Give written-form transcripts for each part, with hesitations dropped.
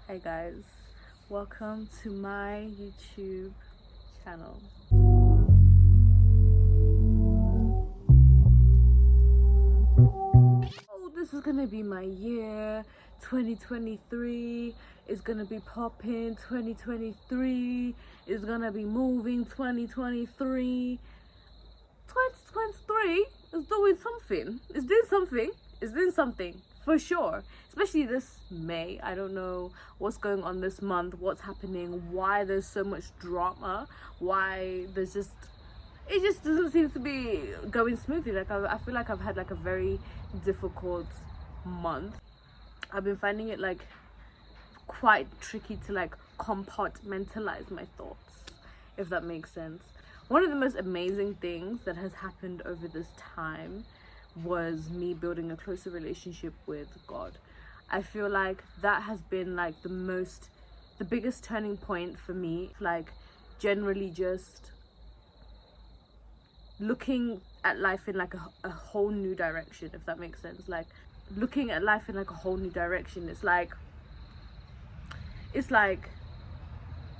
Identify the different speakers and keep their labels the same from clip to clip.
Speaker 1: Hi guys, welcome to my YouTube channel. Oh, this is gonna be my year. 2023 is gonna be popping. 2023 is gonna be moving. 2023 is doing something. It's doing something for sure, especially this May. I don't know what's going on this month, what's happening, why there's so much drama, why there's just, it just doesn't seem to be going smoothly. Like I feel like I've had like a very difficult month. I've been finding it like quite tricky to like compartmentalize my thoughts, if that makes sense. One of the most amazing things that has happened over this time was me building a closer relationship with God. I feel like that has been like the biggest turning point for me, like generally just looking at life in like a whole new direction, if that makes sense. Like looking at life in like a whole new direction. It's like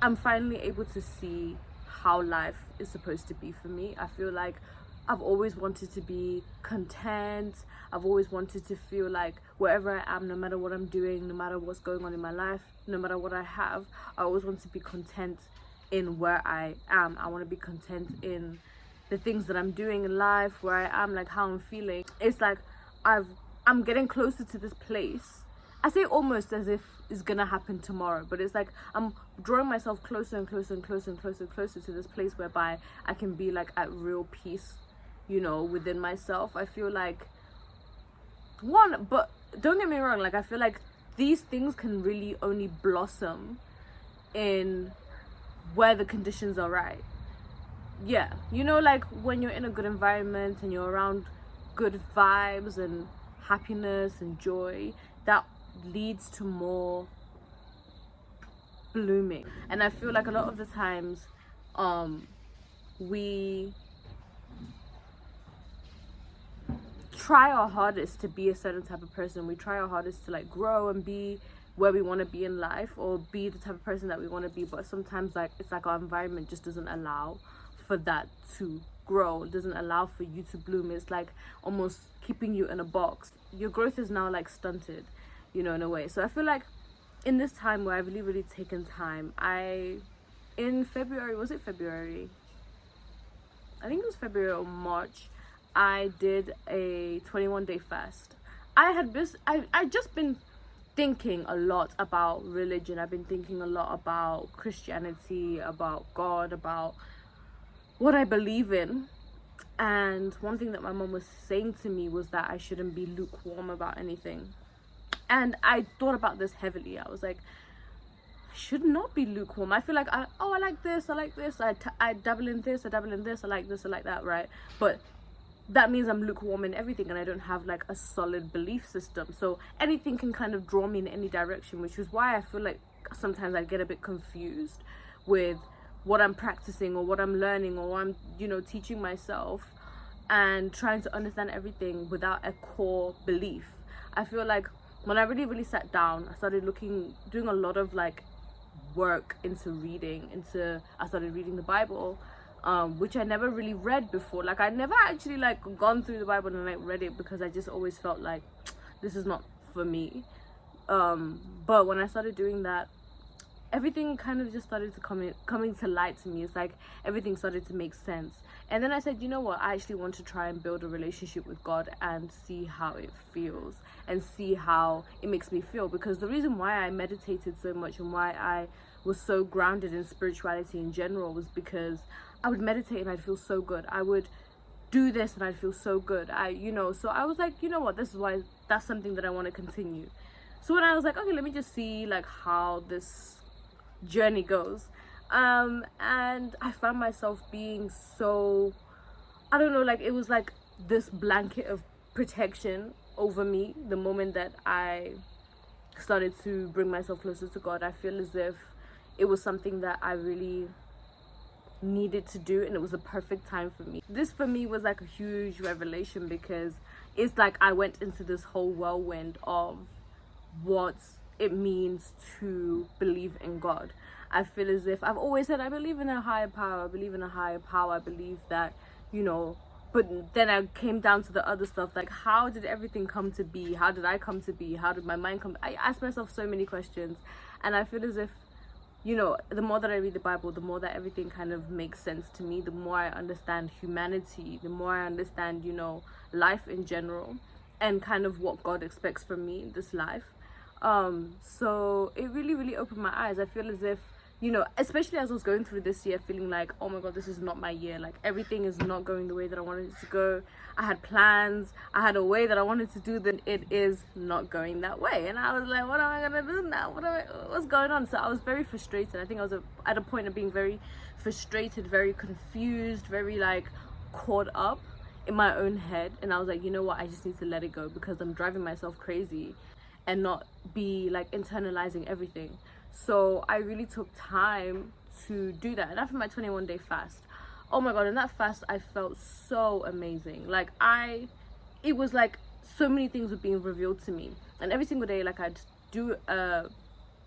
Speaker 1: I'm finally able to see how life is supposed to be for me. I feel like I've always wanted to be content. I've always wanted to feel like wherever I am, no matter what I'm doing, no matter what's going on in my life, no matter what I have, I always want to be content in where I am. I want to be content in the things that I'm doing in life, where I am, like how I'm feeling. It's like I'm getting closer to this place. I say almost as if it's gonna happen tomorrow, but it's like I'm drawing myself closer and closer and closer and closer and closer to this place whereby I can be like at real peace, you know, within myself. I feel like but don't get me wrong, like I feel like these things can really only blossom in where the conditions are right. Yeah, you know, like when you're in a good environment and you're around good vibes and happiness and joy, that leads to more blooming. And I feel like a lot of the times we try our hardest to be a certain type of person. We try our hardest to like grow and be where we want to be in life, or be the type of person that we want to be, but sometimes like it's like our environment just doesn't allow for that to grow. It doesn't allow for you to bloom. It's like almost keeping you in a box. Your growth is now like stunted, you know, in a way. So I feel like in this time where I've really taken time, in February, was it February? I think it was February or March, I did a 21-day fast. I just been thinking a lot about religion. I've been thinking a lot about Christianity, about God, about what I believe in. And one thing that my mom was saying to me was that I shouldn't be lukewarm about anything. And I thought about this heavily. I was like, I should not be lukewarm. I feel like I like this, I like this, I dabble in this, I dabble in this, I like this, I like that, right? But that means I'm lukewarm in everything and I don't have like a solid belief system. So anything can kind of draw me in any direction, which is why I feel like sometimes I get a bit confused with what I'm practicing or what I'm learning or I'm, you know, teaching myself, and trying to understand everything without a core belief. I feel like when I really sat down, I started doing a lot of like work into I started reading the Bible, which I never really read before. Like I never actually like gone through the Bible and like read it, because I just always felt like this is not for me. But when I started doing that, everything kind of just started to coming to light to me. It's like everything started to make sense. And then I said, you know what, I actually want to try and build a relationship with God and see how it feels and see how it makes me feel. Because the reason why I meditated so much and why I was so grounded in spirituality in general was because I would meditate and I'd feel so good. I would do this and I'd feel so good. So I was like, you know what, that's something that I want to continue. So when I was like, okay, let me just see like how this journey goes, and I found myself being so, I don't know, like it was like this blanket of protection over me the moment that I started to bring myself closer to God. I feel as if it was something that I really needed to do, and it was a perfect time for me. This for me was like a huge revelation, because it's like I went into this whole whirlwind of what it means to believe in God. I feel as if I've always said I believe in a higher power, I believe in a higher power, I believe that, you know, but then I came down to the other stuff, like how did everything come to be? How did I come to be? How did my mind come? I ask myself so many questions, and I feel as if, you know, the more that I read the Bible, the more that everything kind of makes sense to me, the more I understand humanity, the more I understand, you know, life in general, and kind of what God expects from me in this life. So it really opened my eyes. I feel as if, you know, especially as I was going through this year, feeling like, oh my god, this is not my year, like everything is not going the way that I wanted it to go. I had plans, I had a way that I wanted to do, then it is not going that way, and I was like, what am I gonna do now? What's going on? So I was very frustrated. I think I was at a point of being very frustrated, very confused, very like caught up in my own head, and I was like, you know what, I just need to let it go, because I'm driving myself crazy and not be like internalizing everything. So I really took time to do that, and after my 21-day fast, oh my god, in that fast I felt so amazing. Like it was like so many things were being revealed to me, and every single day, like I'd do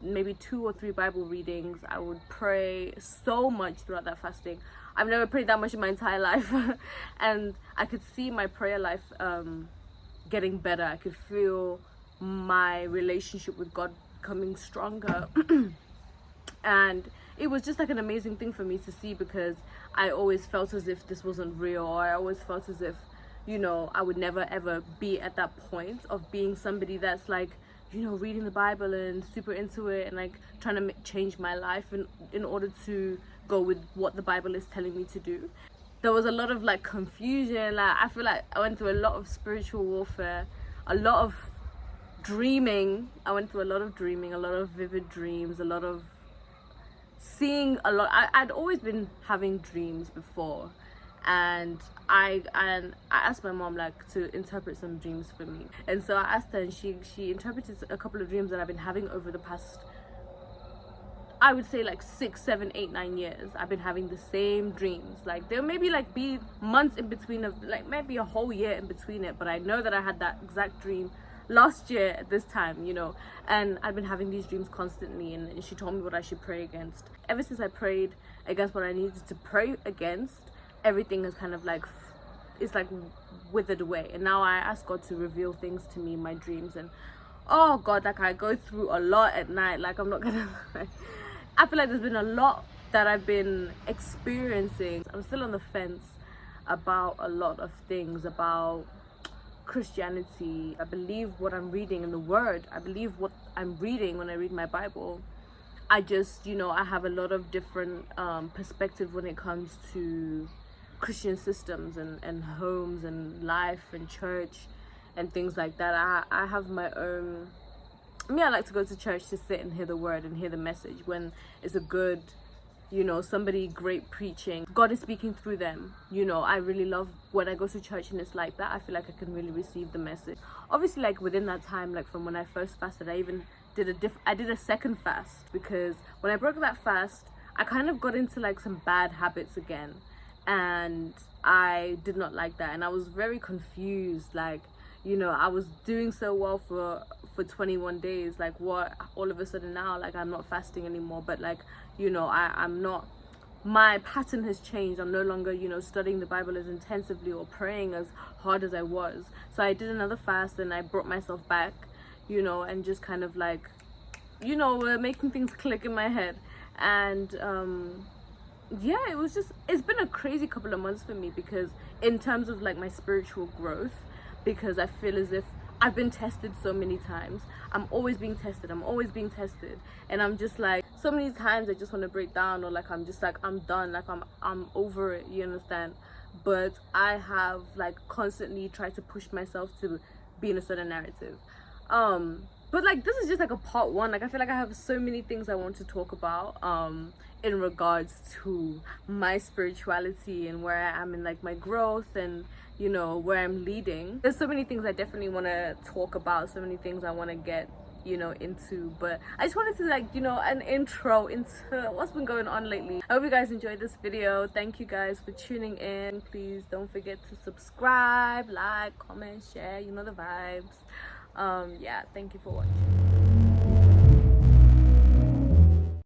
Speaker 1: maybe 2 or 3 Bible readings. I would pray so much throughout that fasting. I've never prayed that much in my entire life and I could see my prayer life getting better. I could feel my relationship with God becoming stronger and it was just like an amazing thing for me to see, because I always felt as if this wasn't real, or I always felt as if, you know, I would never ever be at that point of being somebody that's like, you know, reading the Bible and super into it and like trying to change my life in order to go with what the Bible is telling me to do. There was a lot of like confusion. Like I feel like I went through a lot of spiritual warfare, a lot of dreaming. I went through a lot of dreaming, a lot of vivid dreams, a lot of seeing a lot. I'd always been having dreams before, and I asked my mom like to interpret some dreams for me, and so I asked her, and she interpreted a couple of dreams that I've been having over the past, I would say like 6, 7, 8, 9 years. I've been having the same dreams. Like there maybe like be months in between of like maybe a whole year in between it, but I know that I had that exact dream last year at this time, you know, and I've been having these dreams constantly, and she told me what I should pray against. Ever since I prayed against what I needed to pray against, everything is kind of like, it's like withered away, and now I ask God to reveal things to me in my dreams, and oh god, like I go through a lot at night. Like I'm not gonna lie, I feel like there's been a lot that I've been experiencing. I'm still on the fence about a lot of things about Christianity. I believe what I'm reading in the Word. I believe what I'm reading when I read my Bible. I just, you know, I have a lot of different perspective when it comes to Christian systems and homes and life and church and things like that. I have my own. I like to go to church to sit and hear the Word and hear the message when it's a good, you know, somebody great preaching. God is speaking through them. You know, I really love when I go to church and it's like that. I feel like I can really receive the message. Obviously, like within that time, like from when I first fasted, I even did a second fast, because when I broke that fast, I kind of got into like some bad habits again, and I did not like that, and I was very confused. Like, you know, I was doing so well for 21 days, like what all of a sudden now, like I'm not fasting anymore, but like, you know, I'm not, my pattern has changed. I'm no longer, you know, studying the Bible as intensively or praying as hard as I was. So I did another fast and I brought myself back, you know, and just kind of like, you know, making things click in my head. And yeah, it's been a crazy couple of months for me, because in terms of like my spiritual growth, because I feel as if I've been tested so many times. I'm always being tested, and I'm just like, so many times I just want to break down, or like I'm just like, I'm done, like I'm over it, you understand? But I have like constantly tried to push myself to be in a certain narrative. But like this is just like a part 1. Like I feel like I have so many things I want to talk about in regards to my spirituality and where I am in like my growth, and you know, where I'm leading. There's so many things I definitely want to talk about, so many things I want to get, you know, into, but I just wanted to like, you know, an intro into what's been going on lately. I hope you guys enjoyed this video. Thank you guys for tuning in. Please don't forget to subscribe, like, comment, share, you know the vibes. Yeah, thank you for watching.